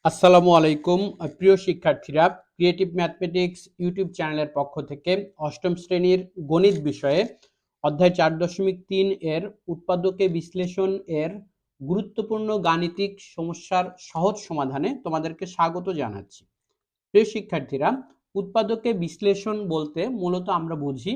আসসালামু আলাইকুম প্রিয় শিক্ষার্থীরা, ক্রিয়েটিভ ম্যাথমেটিক্স ইউটিউব চ্যানেলের পক্ষ থেকে অষ্টম শ্রেণীর গণিত বিষয়ে অধ্যায় 4.3 এর উৎপাদকে বিশ্লেষণ এর গুরুত্বপূর্ণ গাণিতিক সমস্যার সহজ সমাধানে তোমাদেরকে স্বাগত জানাচ্ছি। প্রিয় শিক্ষার্থীরা, উৎপাদকে বিশ্লেষণ বলতে মূলত আমরা বুঝি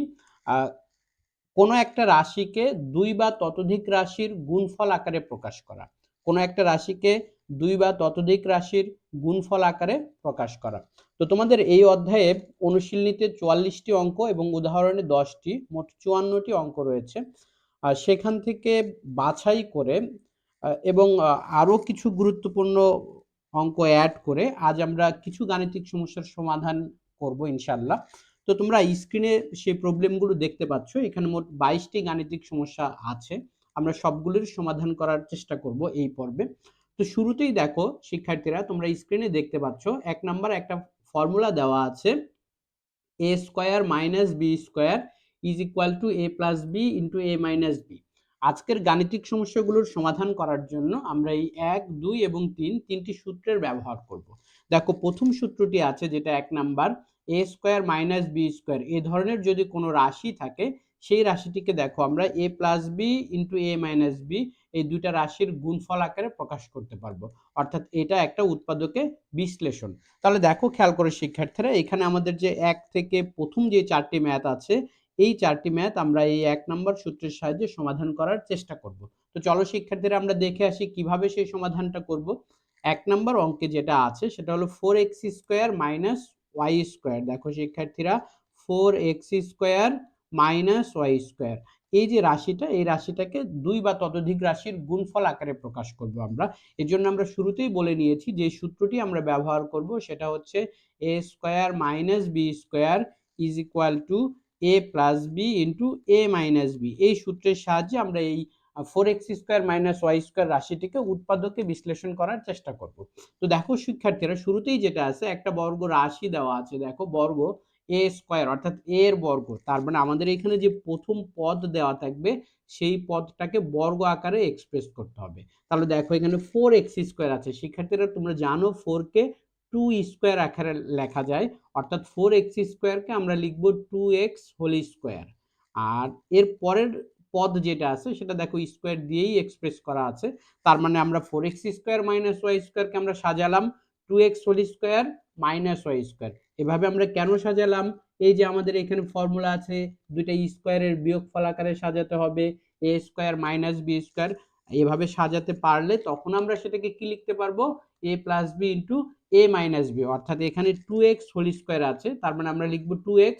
কোনো একটা রাশিকে দুই বা ততোধিক রাশির গুণফল আকারে প্রকাশ করা। কোনো একটা রাশিকে দুই বা ততোধিক রাশির গুণফল আকারে প্রকাশ করা। তো তোমাদের এই অধ্যায়ে অনুশীলনীতে 44টি অঙ্ক এবং উদাহরণে 10টি, মোট 54টি অঙ্ক রয়েছে। আর সেখান থেকে বাছাই করে এবং আরও কিছু গুরুত্বপূর্ণ অঙ্ক অ্যাড করে আজ আমরা কিছু গাণিতিক সমস্যার সমাধান করব ইনশাল্লাহ। তো তোমরা স্ক্রিনে সেই প্রবলেমগুলো দেখতে পাচ্ছ। এখানে মোট 22টি গাণিতিক সমস্যা আছে। আমরা সবগুলোর সমাধান করার চেষ্টা করব এই পর্বে। তো শুরুতেই দেখো শিক্ষার্থীরা, তোমরা স্ক্রিনে দেখতে পাচ্ছ 1 নাম্বার একটা ফর্মুলা দেওয়া আছে, a square minus B square is equal to a plus B into a minus B. আজকের গাণিতিক সমস্যাগুলোর সমাধান করার জন্য আমরা এই 1, 2 এবং 3 তিনটি সূত্রের ব্যবহার করব। দেখো প্রথম সূত্রটি আছে যেটা 1 number, a square minus B square. এই ধরনের যদি কোনো রাশি থাকে সেই রাশিটিকে দেখো আমরা a plus B into a minus B এই দুইটা রাশির গুণফল আকারে প্রকাশ করতে পারবো। অর্থাৎ এটা একটা উৎপাদকে বিশ্লেষণ। তাহলে দেখো খেয়াল করে শিক্ষার্থীরা, এখানে আমাদের যে 1 থেকে প্রথম যে 4টি ম্যাথ আছে এই 4টি ম্যাথ আমরা এই 1 নম্বর সূত্রের সাহায্যে সমাধান করার চেষ্টা করব। তো চলো শিক্ষার্থীরা আমরা দেখে আসি কিভাবে সেই সমাধানটা করব। 1 নম্বর অঙ্কে যেটা আছে সেটা হলো 4x square minus y square. দেখো শিক্ষার্থীরা, 4x square minus y square এই যে রাশিটা, এই রাশিটাকে দুই বা ততোধিক রাশির গুণফল আকারে প্রকাশ করব আমরা। এর জন্য আমরা শুরুতেই বলে নিয়েছি যে সূত্রটি আমরা ব্যবহার করব সেটা হচ্ছে a square minus B square is equal to a plus B into a minus B. এই সূত্রের সাহায্যে আমরা এই 4x square minus Y square রাশিটিকে উৎপাদকে বিশ্লেষণ করার চেষ্টা করব। তো দেখো শিক্ষার্থীরা, শুরুতেই যেটা আছে একটা বর্গ রাশি দেওয়া আছে। দেখো বর্গ a স্কয়ার অর্থাৎ a এর বর্গ, তার মানে আমাদের এখানে যে প্রথম পদ দেওয়া থাকবে সেই পদটাকে বর্গ আকারে এক্সপ্রেস করতে হবে। তাহলে দেখো এখানে 4x স্কয়ার আছে। শিক্ষার্থীরা তোমরা জানো 4 কে 2 স্কয়ার আকারে লেখা যায়, অর্থাৎ 4x স্কয়ারকে আমরা লিখব 2x হোল স্কয়ার। আর এর পরের পদ যেটা আছে সেটা দেখো স্কয়ার দিয়েই এক্সপ্রেস করা আছে। তার মানে আমরা 4x স্কয়ার মাইনাস y স্কয়ারকে আমরা সাজালাম 2x whole square minus y square. এভাবে আমরা কেন সাজালাম? এই যে আমাদের এখানে ফর্মুলা আছে, দুইটা স্কয়ারের বিয়োগফল আকারে সাজাতে হবে, a square minus b square. এভাবে সাজাতে পারলে তখন আমরা সেটাকে কি লিখতে পারবো, a plus B into a minus B. অর্থাৎ এখানে 2x হোল স্কয়ার আছে, তার মানে আমরা লিখবো 2x,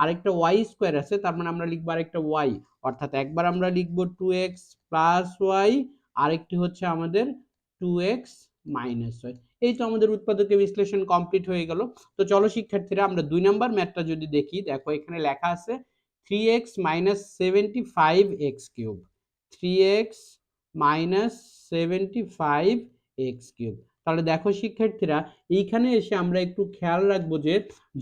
আরেকটা y স্কয়ার আছে, তার মানে আমরা লিখবো আরেকটা y। অর্থাৎ একবার আমরা লিখবো 2x প্লাস y, আরেকটি হচ্ছে আমাদের 2x মাইনাস y। এই তো আমাদের উৎপাদকে বিশ্লেষণ কমপ্লিট হয়ে গেল। তো চলো শিক্ষার্থীরা আমরা 2 নাম্বার ম্যাথটা যদি দেখি, দেখো এখানে লেখা আছে 3x minus 75x cube, 3x minus 75x cube. তাহলে দেখো শিক্ষার্থীরা, এইখানে এসে আমরা একটু খেয়াল রাখবো যে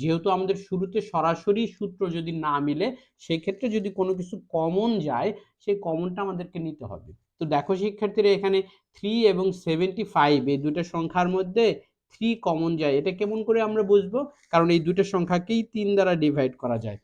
যেহেতু আমাদের শুরুতে সরাসরি সূত্র যদি না মিলে, সেক্ষেত্রে যদি কোনো কিছু কমন যায় সেই কমনটা আমাদেরকে নিতে হবে। তো দেখো শিক্ষার্থীরা, এখানে 3 এবং 75 এই দুটো সংখ্যার মধ্যে 3 কমন যায়। এটা কেমন করে আমরা বুঝবো? কারণ এই দুটো সংখ্যাকেই 3 দ্বারা ডিভাইড করা যায়।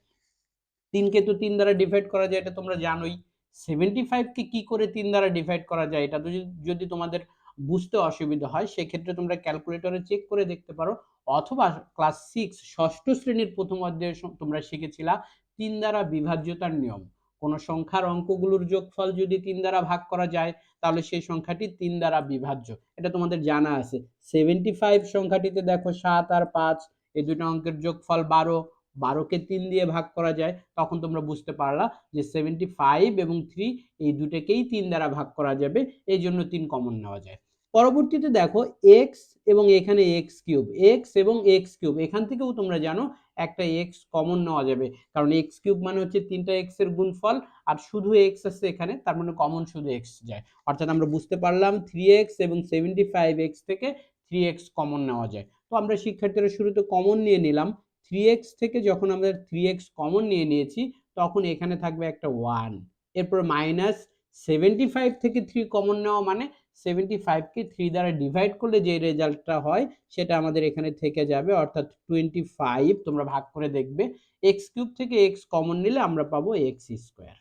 3 কে তো 3 দ্বারা ডিভাইড করা যায়, এটা তোমরা জানোই। 75 কে কি করে 3 দ্বারা ডিভাইড করা যায় এটা তো যদি তোমাদের বুঝতে অসুবিধা হয় সেক্ষেত্রে তোমরা ক্যালকুলেটরে চেক করে দেখতে পারো, অথবা ক্লাস 6 ষষ্ঠ শ্রেণীর প্রথম অধ্যায়ে তোমরা শিখেছিলা 3 দ্বারা বিভাজ্যতার নিয়ম। কোন সংখ্যার অঙ্কগুলোর যোগফল যদি 3 দ্বারা ভাগ করা যায় তাহলে সেই সংখ্যাটি 3 দ্বারা বিভাজ্য। এটা তোমাদের জানা আছে। 75 সংখ্যাটিতে দেখো 7 আর 5 এই দুটো অঙ্কের যোগফল 12, 12 কে 3 দিয়ে ভাগ করা যায়। তখন তোমরা বুঝতে পারলা যে 75 এবং 3 এই দুটোকেই 3 দ্বারা ভাগ করা যাবে, এই জন্য 3 কমন নেওয়া যায়। পরবর্তীতে দেখো x এবং এখানে x কিউব, x এবং x কিউব এখান থেকেও তোমরা জানো একটা x কমন নেওয়া যাবে, কারণ x কিউব মানে হচ্ছে 3টা x এর গুণফল, আর শুধু x আছে এখানে, তার মানে কমন শুধু x যায়। অর্থাৎ আমরা বুঝতে পারলাম 3x এবং 75x থেকে 3x কমন নেওয়া যায়। তো আমরা শিক্ষার্থীরা শুরুতে কমন নিয়ে নিলাম। 3x থেকে যখন আমরা 3x কমন নিয়ে নিয়েছি তখন এখানে থাকবে একটা 1, এরপর মাইনাস 75 থেকে 3 কমন নেওয়া মানে 75কে 3 দ্বারা ডিভাইড করলে যে রেজাল্টটা হয় সেটা আমাদের এখানে থেকে যাবে, অর্থাৎ 25 তোমরা ভাগ করে দেখবে। এক্স কিউব থেকে এক্স কমন নিলে আমরা পাবো এক্স স্কোয়ার।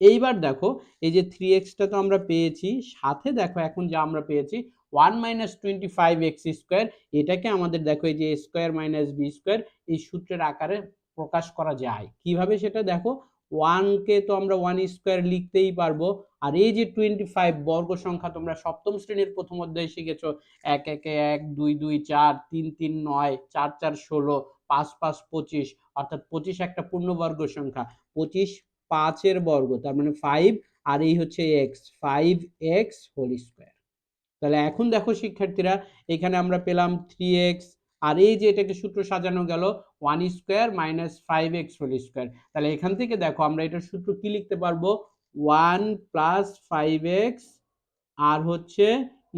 এইবার দেখো এই যে 3x-টা তো আমরা পেয়েছি, সাথে দেখো এখন যা আমরা পেয়েছি 1 - 25x স্কোয়ার, এটাকে আমাদের দেখো এই যে a square minus b square এই সূত্রের আকারে প্রকাশ করা যায়। কিভাবে সেটা দেখো, 1 কে তো আমরা 1 স্কোয়ার লিখতেই পারবো, আর এই যে 25 বর্গ সংখ্যা তোমরা সপ্তম শ্রেণীর প্রথম অধ্যায়ে শিখেছো, 1 1 1 2 2 4 3 3 9 4 4 16 5 5 25, অর্থাৎ 25 একটা পূর্ণবর্গ সংখ্যা, 25 5 এর বর্গ তার মানে 5, আর এই হচ্ছে x, 5x হোল স্কোয়ার। তাহলে এখন দেখো শিক্ষার্থীরা এখানে আমরা পেলাম 3x, আর এই যে এটাকে সূত্র সাজানো গেল 1 square minus 5x whole square. তাহলে এখান থেকে দেখো আমরা এটার সূত্র কি লিখতে পারবো, 1 প্লাস 5x আর হচ্ছে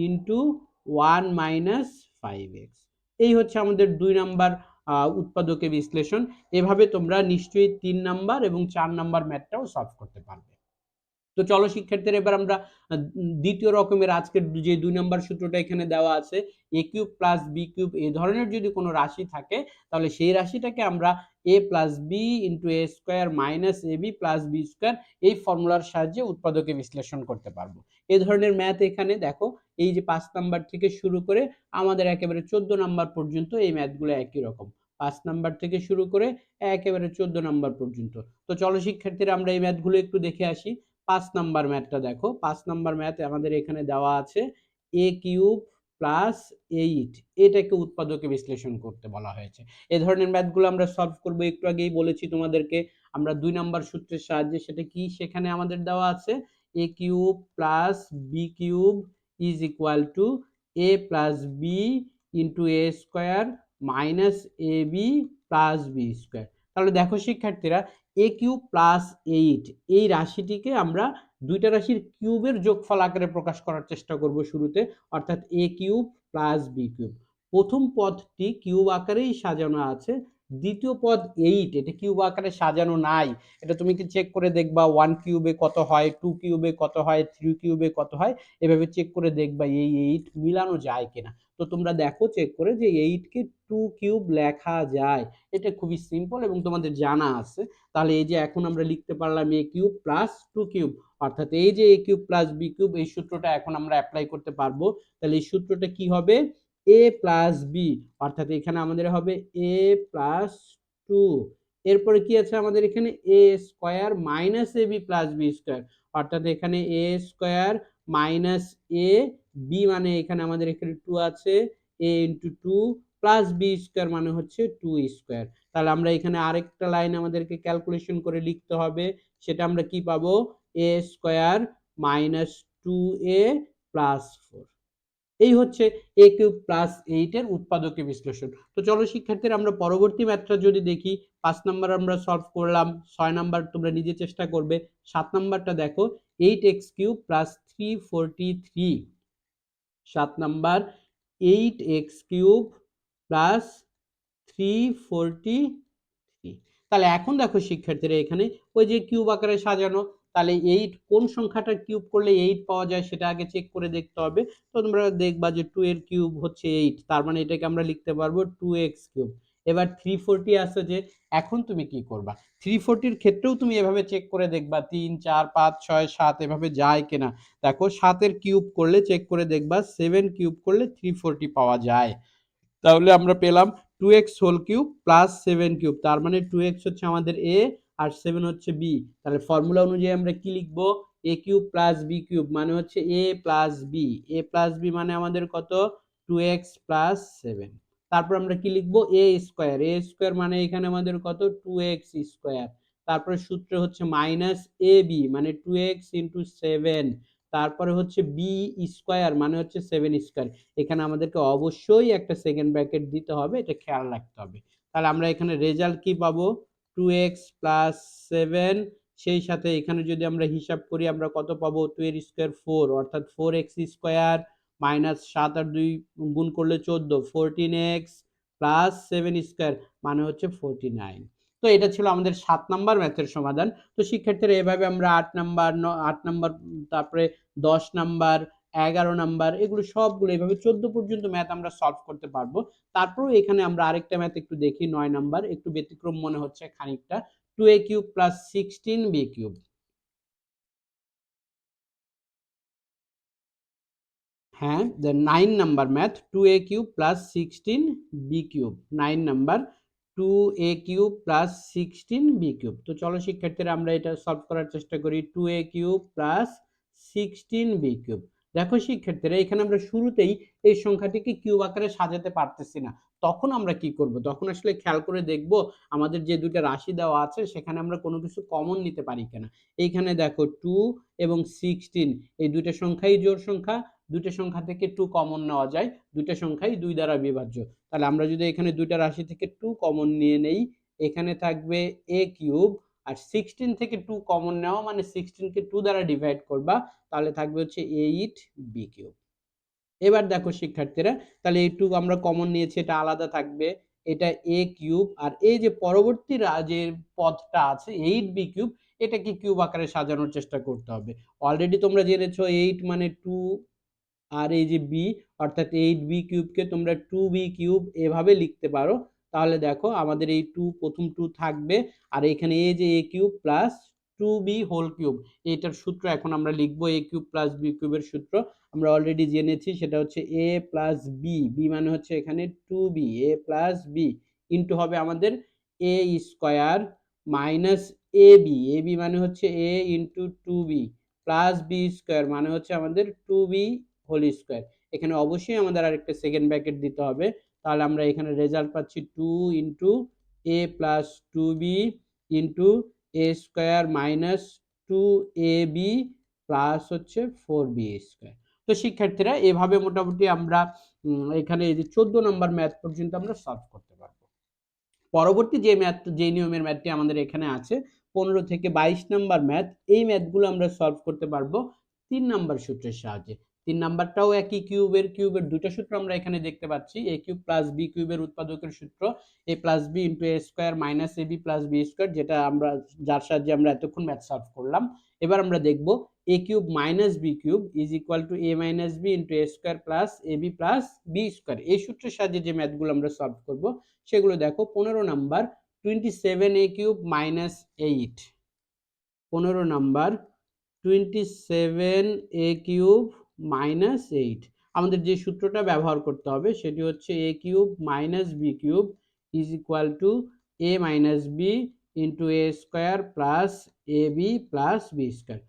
ইন্টু 1 মাইনাস 5x। এই হচ্ছে আমাদের 2 নাম্বার উৎপাদকে বিশ্লেষণ। এভাবে তোমরা নিশ্চয়ই 3 নাম্বার এবং 4 নাম্বার ম্যাথটাও সলভ করতে পারবে। তো চলো শিক্ষার্থীরা এবার আমরা দ্বিতীয় রকমের আজকের যে 2 নাম্বার সূত্রটা এখানে দেওয়া আছে, a cube plus b cube এই ধরনের যদি কোনো রাশি থাকে তাহলে সেই রাশিটাকে আমরা a plus B into a square minus ab plus B square এই ফর্মুলার সাহায্যে উৎপাদকে বিশ্লেষণ করতে পারবো। এই ধরনের ম্যাথ এখানে দেখো এই যে 5 নাম্বার থেকে শুরু করে আমাদের একেবারে 14 নাম্বার পর্যন্ত এই ম্যাথগুলো একই রকম, 5 নাম্বার থেকে শুরু করে একেবারে 14 নাম্বার পর্যন্ত। তো চলো শিক্ষার্থীরা আমরা এই ম্যাথগুলো একটু দেখে আসি। 5 নাম্বার ম্যাথটা দেখো, 5 নাম্বার ম্যাথ আমাদের এখানে দেওয়া আছে a কিউব প্লাস 8, এটাকে উৎপাদকে বিশ্লেষণ করতে বলা হয়েছে। এই ধরনের ম্যাথগুলো আমরা সলভ করব, একটু আগেই বলেছি তোমাদেরকে আমরা 2 নাম্বার সূত্রের সাহায্যে। সেটা কি, সেখানে আমাদের দেওয়া আছে a cube plus b cube is equal to a plus b into a square minus ab plus b square. তাহলে দেখো শিক্ষার্থীরা a কিউব প্লাস 8 এই রাশিটিকে আমরা দুইটা রাশির কিউবের যোগফল আকারে প্রকাশ করার চেষ্টা করব শুরুতে, অর্থাৎ a cube plus b cube. প্রথম পদটি কিউব আকারেই সাজানো আছে, দ্বিতীয় পদ 8 এটা কিউব আকারে সাজানো নাই। এটা তুমি কি চেক করে দেখবা 1 কিউবে কত হয়, 2 কিউবে কত হয়, 3 কিউবে কত হয়, এভাবে চেক করে দেখবা এই 8 মিলানো যায় কিনা। তো তোমরা দেখো চেক করে যে 8 কে 2 কিউব লেখা যায়, এটা খুবই সিম্পল এবং তোমাদের জানা আছে। তাহলে এই যে এখন আমরা লিখতে পারলাম a কিউব প্লাস 2 কিউব, অর্থাৎ এই যে a cube plus b cube এই সূত্রটা এখন আমরা অ্যাপ্লাই করতে পারবো। তাহলে এই সূত্রটা কি হবে, a প্লাস b, অর্থাৎ এখানে আমাদের হবে a প্লাস 2, এরপরে কি আছে আমাদের এখানে a square minus ab plus b square, অর্থাৎ এখানে a square minus a b মানে এখানে আমাদের এখানে 2 আছে, a into 2 plus b square মানে হচ্ছে 2 স্কয়ার। তাহলে আমরা এখানে আরেকটা লাইন আমাদেরকে ক্যালকুলেশন করে লিখতে হবে, সেটা আমরা কি পাবো, a square minus 2a plus 4। এই হচ্ছে a কিউব প্লাস 8 এর উৎপাদকে বিশ্লেষণ। তো চলো শিক্ষার্থীরা আমরা পরবর্তী ম্যাথটা যদি দেখি, 5 নাম্বার আমরা সলভ করলাম, 6 নাম্বার তোমরা নিজে চেষ্টা করবে, 7 নাম্বারটা দেখো 8x cube plus 343, 7 number 8x cube plus 343। তাহলে এখন দেখো শিক্ষার্থীরা এখানে ওই যে কিউব আকারে সাজানো, তাহলে 8 কোন সংখ্যাটা কিউব করলে 8 পাওয়া যায় সেটা আগে চেক করে দেখতে হবে। তো তোমরা দেখবা যে 2 এর কিউব হচ্ছে 8, তার মানে এটাকে আমরা লিখতে পারবো 2x কিউব। এবার 340 আছে যে, এখন তুমি কি করবা, 340 এর ক্ষেত্রেও তুমি এভাবে চেক করে দেখবা 3 4 5 6 7 এভাবে যায় কিনা। দেখো 7 এর কিউব করলে চেক করে দেখবা 7 কিউব করলে 340 পাওয়া যায়। তাহলে আমরা পেলাম 2x whole cube plus 7 cube, তার মানে 2x হচ্ছে আমাদের a আর 7 হচ্ছে b। তাহলে ফর্মুলা অনুযায়ী আমরা কি লিখব, a cube plus b cube মানে হচ্ছে a plus b, a plus b মানে আমাদের কত 2x প্লাস 7। তারপর আমরা কি লিখব, a স্কয়ার, a স্কয়ার মানে এখানে আমাদের কত 2x স্কয়ার। তারপরে সূত্র হচ্ছে মাইনাস ab মানে 2x ইন্টু 7, তারপরে হচ্ছে b স্কয়ার মানে হচ্ছে 7 স্কয়ার। এখানে আমাদেরকে অবশ্যই একটা সেকেন্ড ব্র্যাকেট দিতে হবে, এটা খেয়াল রাখতে হবে। তাহলে আমরা এখানে রেজাল্ট কি পাবো, 2x প্লাস 7, সেই সাথে এখানে যদি আমরা হিসাব করি আমরা কত পাবো, 2 এর স্কয়ার 4, অর্থাৎ 4x স্কয়ার মাইনাস 7 আর 2 গুণ করলে 14, 14x প্লাস 7 স্কয়ার মানে হচ্ছে 49। তো এটা ছিল আমাদের 7 নাম্বার ম্যাথের সমাধান। তো শিক্ষার্থীরা এভাবে আমরা 8 নাম্বার, 8 নাম্বার, তারপরে 10 নাম্বার, 11 নাম্বার, এগুলো সবগুলো এইভাবে 14 পর্যন্ত ম্যাথ আমরা সলভ করতে পারবো। তারপরেও এখানে আমরা আরেকটা ম্যাথ একটু দেখি, 9 নাম্বার, একটু ব্যতিক্রম মনে হচ্ছে খানিকটা। 2a cube plus 16b cube. হ্যাঁ, the 9 number math 2a cube plus 16b cube. 9 number 2a cube plus 16b cube. তো চলো শিক্ষার্থীরা আমরা এটা সলভ করার চেষ্টা করি। 2a cube plus 16b cube. দেখো শিক্ষার্থীরা, এখানে আমরা শুরুতেই এই সংখ্যাটিকে কিউব আকারে সাজাতে পারতেছি না। তখন আমরা কি করব? তখন আসলে খেয়াল করে দেখব আমাদের যে দুইটা রাশি দেওয়া আছে সেখানে আমরা কোনো কিছু কমন নিতে পারি কিনা। এইখানে দেখো 2 এবং 16, এই দুইটা সংখ্যাই জোড় সংখ্যা। দুইটা সংখ্যা থেকে 2 কমন নেওয়া যায়, দুইটা সংখ্যাই 2 দ্বারা বিভাজ্য। তাহলে আমরা যদি এখানে দুইটা রাশি থেকে 2 কমন নিয়ে নেই, এখানে থাকবে a কিউব, আর 16 থেকে 2 কমন নেওয়া মানে 16 কে 2 দ্বারা ডিভাইড করবা, তাহলে থাকবে হচ্ছে 8b কিউব। এবার দেখো শিক্ষার্থীরা, তাহলে এই 2 আমরা কমন নিয়েছি, এটা আলাদা থাকবে, এটা a কিউব, আর এই যে পরবর্তী যে পদটা আছে 8b কিউব, এটাকে কিউব আকারে সাজানোর চেষ্টা করতে হবে। অলরেডি তোমরা জেনেছো 8 মানে 2, আর এই যে বি, অর্থাৎ 8b কিউবকে তোমরা 2b কিউব এভাবে লিখতে পারো। তাহলে দেখো আমাদের এই 2, প্রথম 2 থাকবে, আর এখানে এই যে a cube plus 2b whole cube, এটার সূত্র এখন আমরা লিখবো। a কিউব প্লাস b কিউবের সূত্র আমরা অলরেডি জেনেছি, সেটা হচ্ছে a প্লাস b, b মানে হচ্ছে এখানে 2b, a plus b into হবে আমাদের a square minus ab, ab মানে হচ্ছে a into 2b plus b square মানে হচ্ছে আমাদের 2b হোল স্কয়ার। এখানে অবশ্যই আমাদের আরেকটা সেকেন্ড ব্র্যাকেট দিতে হবে। তাহলে আমরা এখানে রেজাল্ট পাচ্ছি 2 into a plus 2b into a square minus 2ab plus হচ্ছে 4b স্কয়ার। তো শিক্ষার্থীরা, এভাবে মোটামুটি আমরা এখানে এই যে 14 নম্বর ম্যাথ পর্যন্ত আমরা সলভ করতে পারবো। পরবর্তী যে ম্যাথ, যে নিয়মের ম্যাথটি আমাদের এখানে আছে 15 থেকে 22 নাম্বার ম্যাথ, এই ম্যাথগুলো আমরা সলভ করতে পারবো 3 নাম্বার সূত্রের সাহায্যে। 3 নাম্বারটাও একই, কিউবের দুটো সূত্র আমরা এখানে দেখতে পাচ্ছি। a কিউব প্লাস b কিউবের উৎপাদকের সূত্র a plus b into a square minus ab plus b square, যেটা আমরা, যার সাহায্যে আমরা এতক্ষণ ম্যাথ সলভ করলাম। এবার আমরা দেখব a cube minus b cube is equal to a minus b into a square plus ab plus b square. এই সূত্রের সাহায্যে যে ম্যাথগুলো আমরা সলভ করব সেগুলো দেখো। 15 number 27a cube minus 8। 15 number 27a cube minus 8, আমাদের যে সূত্রটা ব্যবহার করতে হবে সেটি হচ্ছে a cube minus b cube is equal to a minus b into a square plus ab plus b square.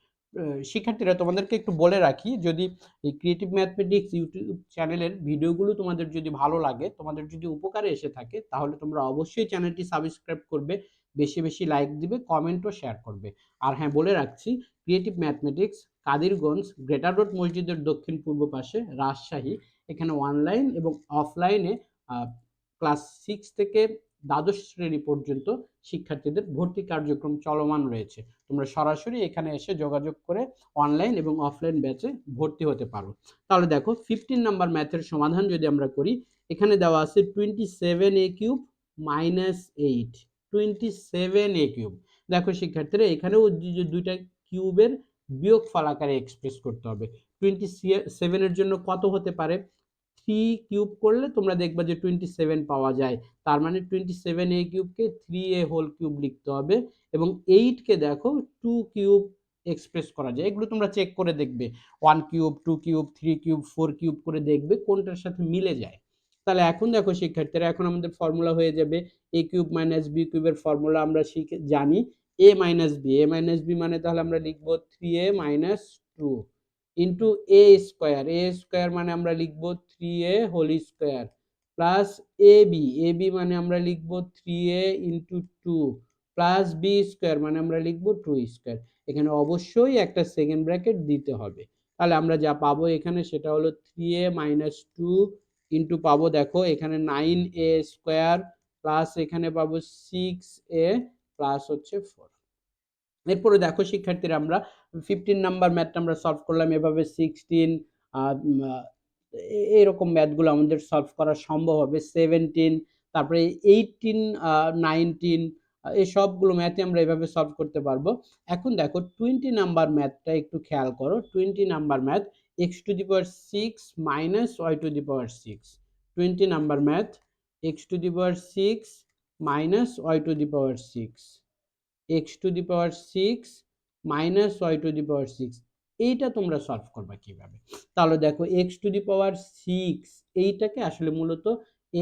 শিক্ষার্থীরা, তোমাদেরকে একটু বলে রাখি, যদি এই ক্রিয়েটিভ ম্যাথমেটিক্স ইউটিউব চ্যানেলের ভিডিওগুলো তোমাদের যদি ভালো লাগে, তোমাদের যদি উপকারে এসে থাকে, তাহলে তোমরা অবশ্যই চ্যানেলটি সাবস্ক্রাইব করবে, বেশি বেশি লাইক দিবে, কমেন্ট ও শেয়ার করবে। আর হ্যাঁ, বলে রাখছি, creative mathematics Kadirganj greater road মসজিদের দক্ষিণ পূর্ব পাশে, রাজশাহী, এখানে অনলাইন এবং অফলাইনে ক্লাস 6 থেকে দ্বাদশ শ্রেণী পর্যন্ত শিক্ষার্থীদের ভর্তি কার্যক্রম চলমান রয়েছে। তোমরা সরাসরি এখানে এসে যোগাযোগ করে অনলাইন এবং অফলাইন ব্যাচে ভর্তি হতে পারো। তাহলে দেখো 15 নাম্বার ম্যাথের সমাধান যদি আমরা করি, এখানে দেওয়া আছে 27a cube minus 8, 27a cube. দেখো শিক্ষার্থীরা, এখানেও যে দুইটা কিউবের বিয়োগফল আকারে এক্সপ্রেস করতে হবে। 27 এর জন্য কত হতে পারে? 3 কিউব করলে তোমরা দেখবা যে 27 পাওয়া যায়। তার মানে 27a কিউবকে 3a হোল কিউব লিখতে হবে, এবং 8 কে দেখো 2 কিউব এক্সপ্রেস করা যায়। এগুলো তোমরা চেক করে দেখবে, 1 কিউব, 2 কিউব, 3 কিউব, 4 কিউব করে দেখবে কোনটার সাথে মিলে যায়। তাহলে এখন দেখো শিক্ষার্থীরা, এখন আমাদের ফর্মুলা হয়ে যাবে a কিউব মাইনাস b কিউবের ফর্মুলা আমরা জানি, a minus b, a minus b মানে তাহলে আমরা লিখবো 3a minus 2 into A square, A square মানে আমরা লিখবো 3a whole square plus AB মানে আমরা লিখবো 3a into 2 plus B square মানে আমরা লিখবো 2 স্কোয়ার। এখানে অবশ্যই একটা সেকেন্ড ব্র্যাকেট দিতে হবে। তাহলে আমরা যা পাবো এখানে সেটা হলো 3a মাইনাস 2 ইন্টু পাবো, দেখো এখানে 9a স্কোয়ার প্লাস এখানে পাবো 6a প্লাস হচ্ছে 4। এরপরে দেখো শিক্ষার্থীরা, আমরা 15 নাম্বার ম্যাথটা আমরা সলভ করলাম এভাবে। 16 এরকম ম্যাথগুলো আমাদের সলভ করা সম্ভব হবে। 17, তারপরে 18, 19, এই সবগুলো ম্যাথে আমরা এভাবে সলভ করতে পারবো। এখন দেখো 20 নাম্বার ম্যাথটা একটু খেয়াল করো। 20 number math, X to the power 6 minus Y to the power 6, 20 number math, X to the power 6 minus Y to the power 6, X to the power 6 minus Y to the power 6। এইটা তোমরা solve করবা কিভাবে? তাহলে দেখো x to the power 6 এইটাকে আসলে মূলত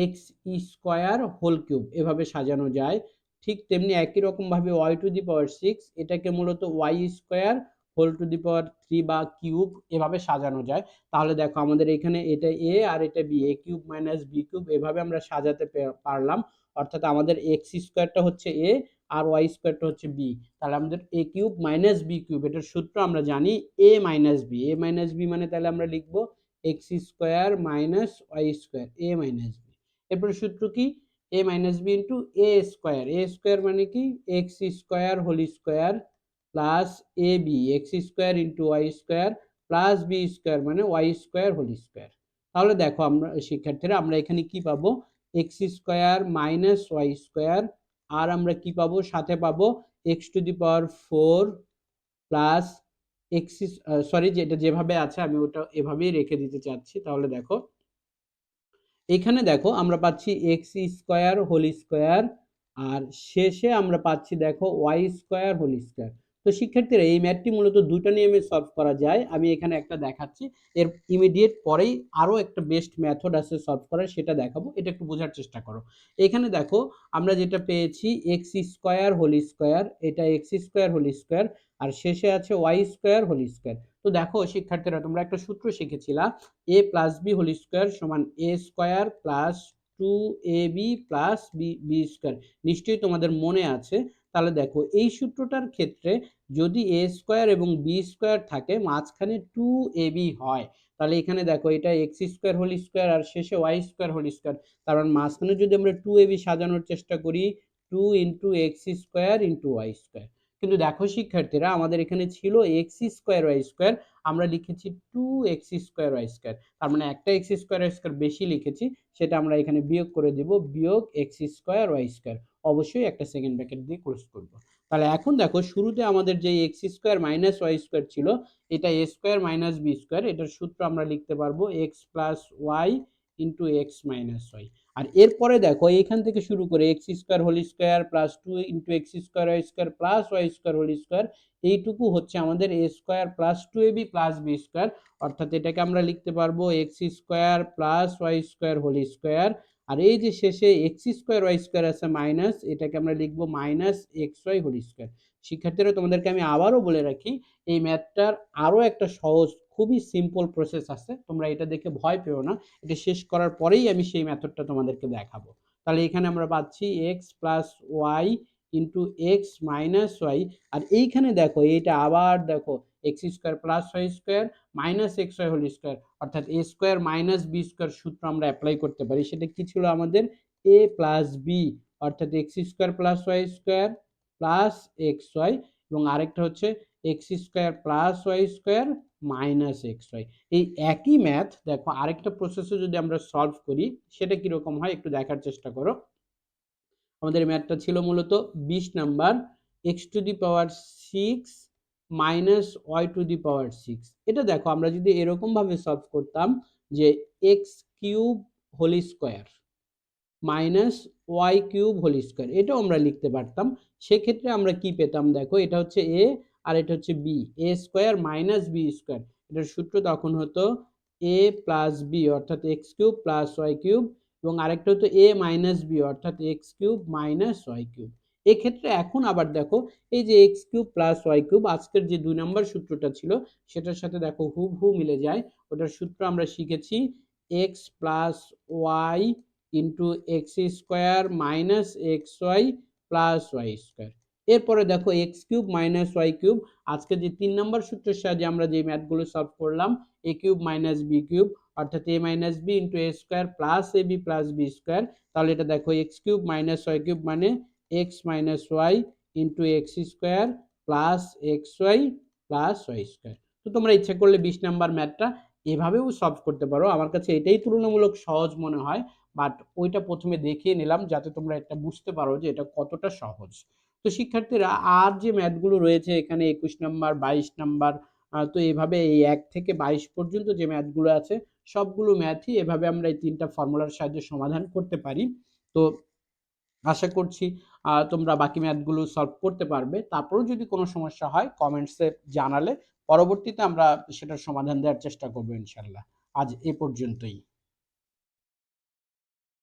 x square whole cube এভাবে সাজানো যায়। ঠিক তেমনি একই রকম ভাবে ওয়াই টু দি পাওয়ার 6 এটাকে মূলত Y square whole to the power 3 বা কিউব এভাবে সাজানো যায়। তাহলে দেখো আমাদের এখানে এটা এ আর এটা বি, এ কিউব মাইনাস বি কিউব এভাবে আমরা সাজাতে পারলাম। অর্থাৎ আমাদের এক্স স্কোয়ারটা হচ্ছে এ আর ওয়াই স্কোয়ারটা হচ্ছে বি। তাহলে আমাদের A cube minus B cube, এটার সূত্র আমরা জানি A minus B. A minus B মানে তাহলে আমরা লিখবো X square minus Y square A minus B. এরপরে সূত্র কি? A minus B into A square. A square মানে কি? X square whole square plus A B, X square into Y square plus B square মানে Y square whole square. তাহলে দেখো আমরা শিক্ষার্থীরা আমরা এখানে কি পাবো? X square minus Y square, আর আমরা কি পাবো? সাথে পাবো X to the power 4 plus X, sorry যেটা যেভাবে আছে আমি ওটা এভাবেই রেখে দিতে চাচ্ছি। তাহলে দেখো এখানে দেখো আমরা পাচ্ছি এক্স স্কোয়ার হোল স্কোয়ার, আর শেষে আমরা পাচ্ছি দেখো ওয়াই স্কোয়ার হোল স্কোয়ার। তো শিক্ষার্থীরা এই ম্যাথটি মূলত দুটো নিয়মে সলভ করা যায়। আমি এখানে একটা দেখাচ্ছি, এর ইমিডিয়েট পরেই আরো একটা বেস্ট মেথড আছে সলভ করার, সেটা দেখাবো। এটা একটু বোঝার চেষ্টা করো। এখানে দেখো আমরা যেটা পেয়েছি এক্স স্কোয়ার হোল স্কোয়ার, এটা এক্স স্কোয়ার হোল স্কোয়ার, আর শেষে আছে ওয়াই স্কোয়ার হোল স্কোয়ার। তো দেখো শিক্ষার্থীরা তোমরা একটা সূত্র শিখেছিলা, A plus B whole square সমান A square plus 2ab plus B square. নিশ্চয়ই তোমাদের মনে আছে। তাহলে দেখো এই সূত্রটার ক্ষেত্রে যদি এ স্কোয়ার এবং বি স্কোয়ার থাকে, মাঝখানে 2ab হয়, তাহলে এখানে দেখো এটা এক্স স্কোয়ার হোল স্কোয়ার আর শেষে ওয়াই স্কোয়ার হোল স্কোয়ার। তার মানে মাঝখানে যদি আমরা 2ab সাজানোর চেষ্টা করি, 2 into x square into Y square. কিন্তু দেখো শিক্ষার্থীরা আমাদের এখানে ছিল এক্স স্কোয়ার ওয়াই স্কোয়ার, আমরা লিখেছি 2x স্কোয়ার ওয়াই স্কোয়ার। তার মানে একটা এক্স স্কোয়ার ওয়াই স্কোয়ার বেশি লিখেছি, সেটা আমরা এখানে বিয়োগ করে দেব, বিয়োগ এক্স স্কোয়ার ওয়াই স্কোয়ার। অবশ্যই একটা সেকেন্ড ব্র্যাকেট দিয়ে ক্লোজ করব। তাহলে এখন দেখো শুরুতে আমাদের যে X square minus Y square ছিল, এটা A square minus B square, এটার সূত্র আমরা লিখতে পারবো X plus Y into X minus Y. আর এরপরে দেখো এখান থেকে শুরু করে X square whole square plus 2 into x square Y square plus Y square whole square, এইটুকু হচ্ছে আমাদের A square plus 2ab plus B square. অর্থাৎ এটাকে আমরা লিখতে পারবো X square plus Y square whole square, আর এই যে শেষে এক্স স্কোয়ার ওয়াই স্কোয়ার আছে মাইনাস, এটাকে আমরা লিখবো minus x Y whole square. শিক্ষার্থীরা তোমাদেরকে আমি আবারও বলে রাখি, এই ম্যাথটার আরও একটা সহজ খুবই সিম্পল প্রসেস আছে, তোমরা এটা দেখে ভয় পেও না। এটা শেষ করার পরেই আমি সেই মেথডটা তোমাদেরকে দেখাবো। তাহলে এখানে আমরা পাচ্ছি X plus Y into X minus Y, আর এইখানে দেখো এটা আবার দেখো X square plus Y square minus x Y whole square, অর্থাৎ A square minus B square সূত্র আমরা অ্যাপ্লাই করতে পারি। সেটা কি ছিল আমাদের? এ প্লাস বি, অর্থাৎ X square plus Y square plus X Y, এবং আরেকটা হচ্ছে X square plus Y square minus x Y. এই একই ম্যাথ দেখো আরেকটা প্রসেসে যদি আমরা সলভ করি, সেটা কিরকম হয় একটু দেখার চেষ্টা করো। আমাদের ম্যাথটা ছিল মূলত 20 number, X to the power 6 minus Y to the power 6। এটা দেখো আমরা যদি এরকম ভাবে সলভ করতাম যে x cube whole square minus Y cube whole square, এটাও আমরা লিখতে পারতাম। সেক্ষেত্রে আমরা কি পেতাম? দেখো এটা হচ্ছে এ আর এটা হচ্ছে b, a square minus B square. এটার সূত্র তখন হতো এ প্লাস বি অর্থাৎ x cube plus y cube, এবং আরেকটা হতো এ মাইনাস বি অর্থাৎ x cube minus Y cube. এক্ষেত্রে এখন আবার দেখো এই যে x cube plus y cube আজকের যে 2 নম্বর সূত্রটা ছিল সেটার সাথে দেখো হুবহু মিলে যায়। ওটার সূত্র আমরা শিখেছি x plus Y into x square minus x Y plus Y square. এরপরে দেখো x cube minus Y cube, আজকে যে 3 নম্বর সূত্রের সাহায্যে আমরা যে ম্যাথগুলো সলভ করলাম, A cube minus B cube অর্থাৎ A minus B into A square plus A B plus B square. তাহলে এটা দেখো x cube minus Y cube মানে X minus Y into x square plus X Y plus Y square. তো তোমরা ইচ্ছা করলে 20 number ম্যাথটা এভাবেও সলভ করতে পারো। আমার কাছে এটাই তুলনামূলক সহজ মনে হয়, বাট ওইটা প্রথমে দেখিয়ে নিলাম যাতে তোমরা এটা বুঝতে পারো যে এটা কতটা সহজ। তো শিক্ষার্থীরা আর যে ম্যাথগুলো রয়েছে এখানে 21 নাম্বার 22 নাম্বার তো এভাবে এই ১ থেকে ২২ পর্যন্ত যে ম্যাথগুলো আছে সবগুলো ম্যাথই এভাবে আমরা এই ৩ টা ফর্মুলার সাহায্যে সমাধান করতে পারি। তো আশা করছি তোমরা বাকি ম্যাথগুলো সলভ করতে পারবে। তারপরেও যদি কোনো সমস্যা হয় কমেন্টসে জানালে পরবর্তীতে আমরা সেটার সমাধান দেওয়ার চেষ্টা করব ইনশাআল্লাহ। আজ এ পর্যন্তই।